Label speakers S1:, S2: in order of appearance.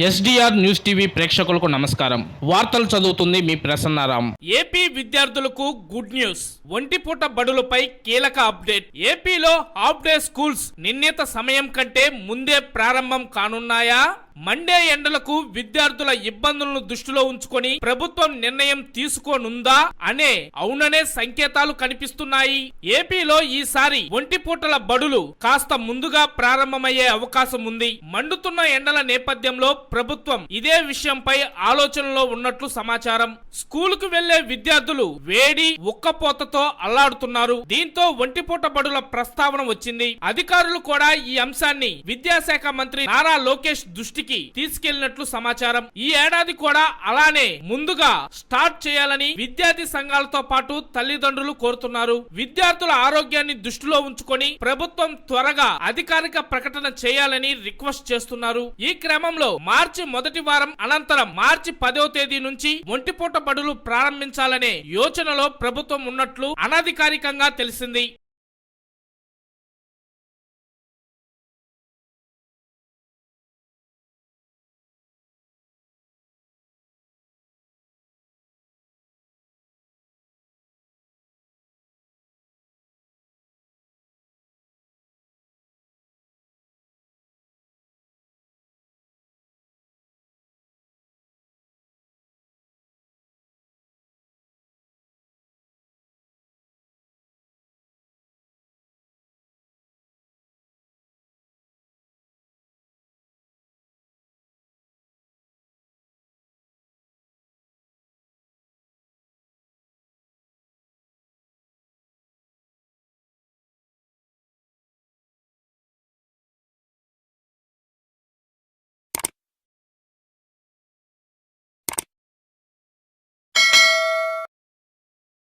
S1: SDR news TV ప్రేక్షకులకు నమస్కారం. వార్తలు చదువుతుంది మీ ప్రసన్నారాం.
S2: ఏపీ విద్యార్థులకు గుడ్ న్యూస్. ఒంటిపూట బడులపై కీలక అప్డేట్. ఏపీలో హాఫ్ డే స్కూల్స్ నిర్ణీత సమయం కంటే ముందే ప్రారంభం కానున్నాయా? మండే ఎండలకు విద్యార్థుల ఇబ్బందులను దృష్టిలో ఉంచుకొని ప్రభుత్వం నిర్ణయం తీసుకోనుందా అనే అవుననే సంకేతాలు కనిపిస్తున్నాయి. ఏపీలో ఈసారి ఒంటిపూటల బడులు కాస్త ముందుగా ప్రారంభమయ్యే అవకాశం ఉంది. మండుతున్న ఎండల నేపథ్యంలో ప్రభుత్వం ఇదే విషయంపై ఆలోచనలో ఉన్నట్లు సమాచారం. స్కూలుకు వెళ్లే విద్యార్థులు వేడి ఉక్కపోతతో అల్లాడుతున్నారు. దీంతో ఒంటిపూట బడుల ప్రస్తావన వచ్చింది. అధికారులు కూడా ఈ అంశాన్ని విద్యాశాఖ మంత్రి నారా లోకేష్ దృష్టికి తీసుకెళ్లినట్లు సమాచారం. ఈ ఏడాది కూడా అలానే ముందుగా స్టార్ట్ చేయాలని విద్యార్థి సంఘాలతో పాటు తల్లిదండ్రులు కోరుతున్నారు. విద్యార్థుల ఆరోగ్యాన్ని దృష్టిలో ఉంచుకొని ప్రభుత్వం త్వరగా అధికారిక ప్రకటన చేయాలని రిక్వెస్ట్ చేస్తున్నారు. ఈ క్రమంలో మార్చి మొదటి వారం అనంతరం మార్చి 10వ తేదీ నుంచి ఒంటిపూట బడులు ప్రారంభించాలనే యోచనలో ప్రభుత్వం ఉన్నట్లు అనధికారికంగా తెలిసింది.